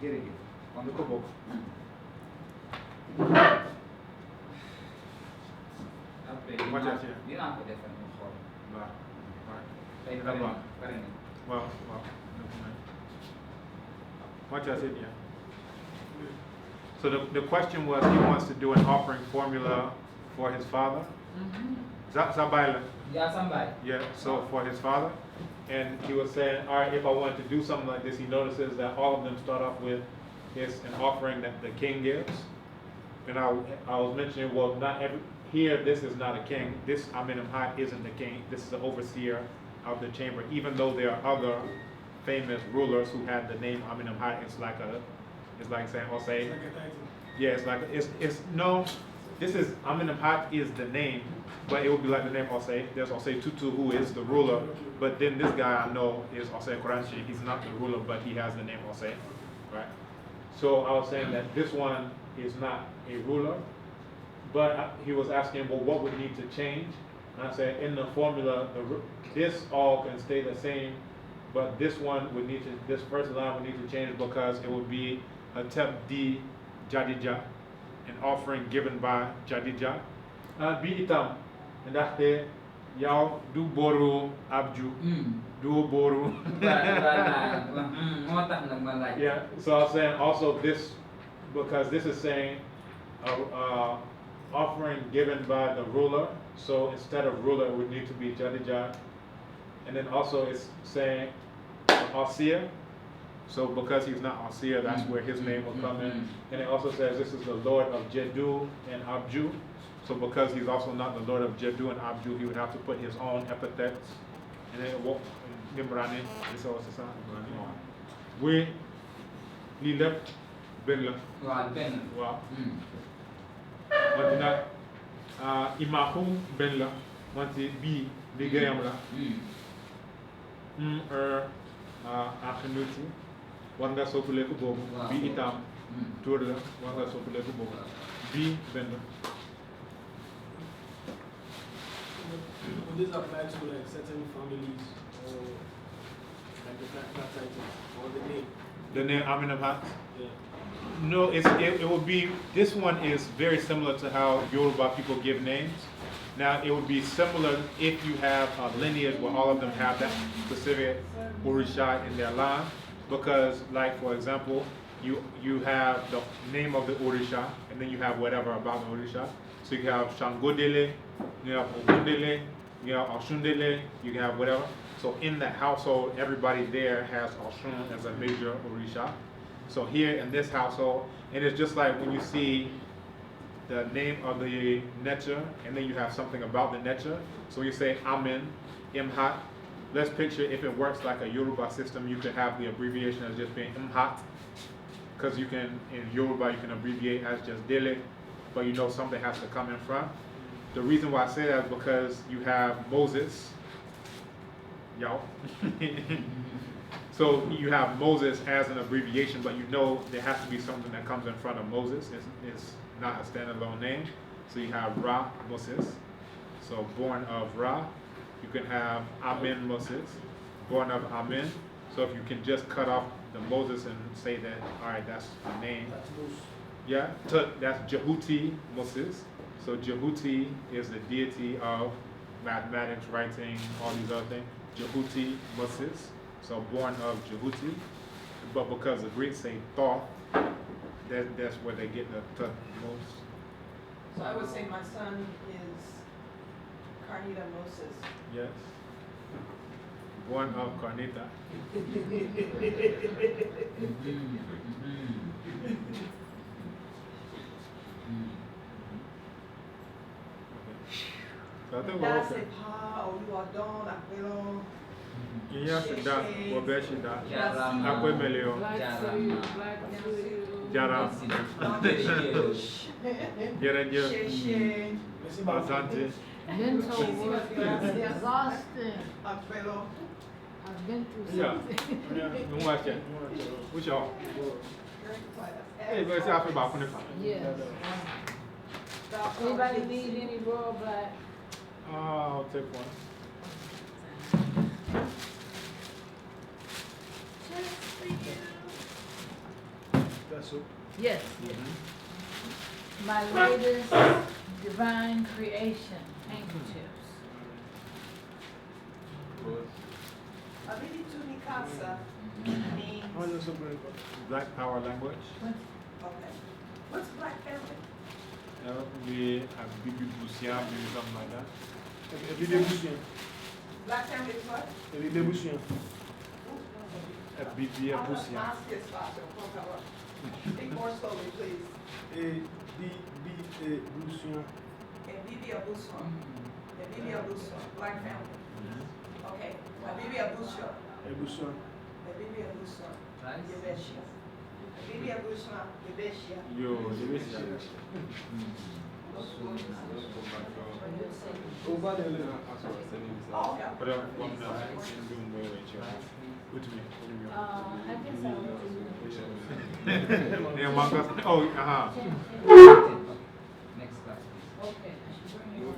jërëjëf. On the book. Après dinaa ko defal ñu xool. Tey pare nañ. Wow. Watch out, yeah. So the question was, he wants to do an offering formula for his father. Zabaila. Yeah, somebody. Yeah, so for his father. And he was saying, all right, if I wanted to do something like this, he notices that all of them start off with is an offering that the king gives. And I was mentioning, well, not every, here this is not a king. This Amenemhat isn't the king. This is the overseer of the chamber. Even though there are other famous rulers who had the name Amenemhat, it's like saying, or say, It's like a title. yeah, it's like, it's no, this is, Amenemhat is the name, but it would be like the name Osei. There's Osei Tutu who is the ruler, but then this guy I know is Osei Koranchi. He's not the ruler, but he has the name Osei, right? So I was saying that this one is not a ruler, but he was asking, well, what would need to change? And I said, in the formula, this all can stay the same, but this one would need to, this first line would need to change because it would be a Tebdi Jadija, an offering given by Jadija. Bi itam, and that's the Yao du boru abju, du boru. Yeah, so I was saying also this, because this is saying offering given by the ruler, so instead of ruler it would need to be Jadija. And then also it's saying Asir, so because he's not Asir, that's where his name will come in. And it also says this is the Lord of Jedu and Abju, so because he's also not the Lord of Jedu and Abju, he would have to put his own epithets. And then what Nimbrani, this also says we left Benla. Wow. Wanti imakum Benla, wanti bi ligayamla. Akhenuti, wanga sopuleku bobu, bi itam, turla, wanga sopuleku bobu, bi Benla. Would this apply to like certain families or like the that title or the name? The name Amenemhat? Yeah. No, it would be, this one is very similar to how Yoruba people give names. Now, it would be similar if you have a lineage where all of them have that specific Orisha in their line, because, like, for example, you have the name of the Orisha, and then you have whatever about the Orisha. So you have Shangodele, you have Ogundele, you have Oshundele, you have whatever. So in that household, everybody there has Oshun as a major Orisha. So here in this household, and it's just like when you see the name of the Necha, and then you have something about the Necha. So you say Amen, Imhat. Let's picture if it works like a Yoruba system, you could have the abbreviation as just being Imhat, because you can, in Yoruba, you can abbreviate as just Dele, but you know something has to come in front. The reason why I say that is because you have Moses, so you have Moses as an abbreviation, but you know there has to be something that comes in front of Moses. It's not a standalone name. So you have Ra Moses, so born of Ra. You can have Amen Moses, born of Amen. So if you can just cut off the Moses and say that, all right, that's the name. Yeah, that's Jehuti Moses. So Jehuti is the deity of mathematics, writing, all these other things. Jehuti Moses, so born of Jehuti. But because the Greeks say Thoth, that's where they get the most. So I would say my son is Carnita Moses. Yes. Born of Carnita. So I think we're That's okay. it, Pa, or you are done, Aquilo. Yes, da, Wabeshi da. Jaram. Akwe Meleo. Jaram. Yerenje. Sheshe, Asante. Mental work is exhausting. Aquilo. I've been through Yeah. something. No watch it. Which y'all? Hey, let's see how I feel about 25. Yes. Anybody need any raw black? I'll take one. Just for you. so. Yes, yes. My latest divine creation, handkerchiefs. Ability Mikasa means, How is also very good? Black Power language. okay. What's Black family? We have Bibi Busian, maybe something like that. Every day Bussian. Black family is what? Every day Bussian. Bibi Busian. Ask his father, speak more slowly, please. Bussian. Bibi Abuso. Bibi Abuso, Black family. Okay, Bibi Abuso. Bussian. Bibi Abuso. Yebeshia. Bibi Abuso, Yebeshia. Yo, Yebeshia. Over there. Oh, yeah. But one now, I'm doing way, what do you mean? I guess I want to. Yeah, Marcus. Oh, Next class, please. Okay, I should bring you.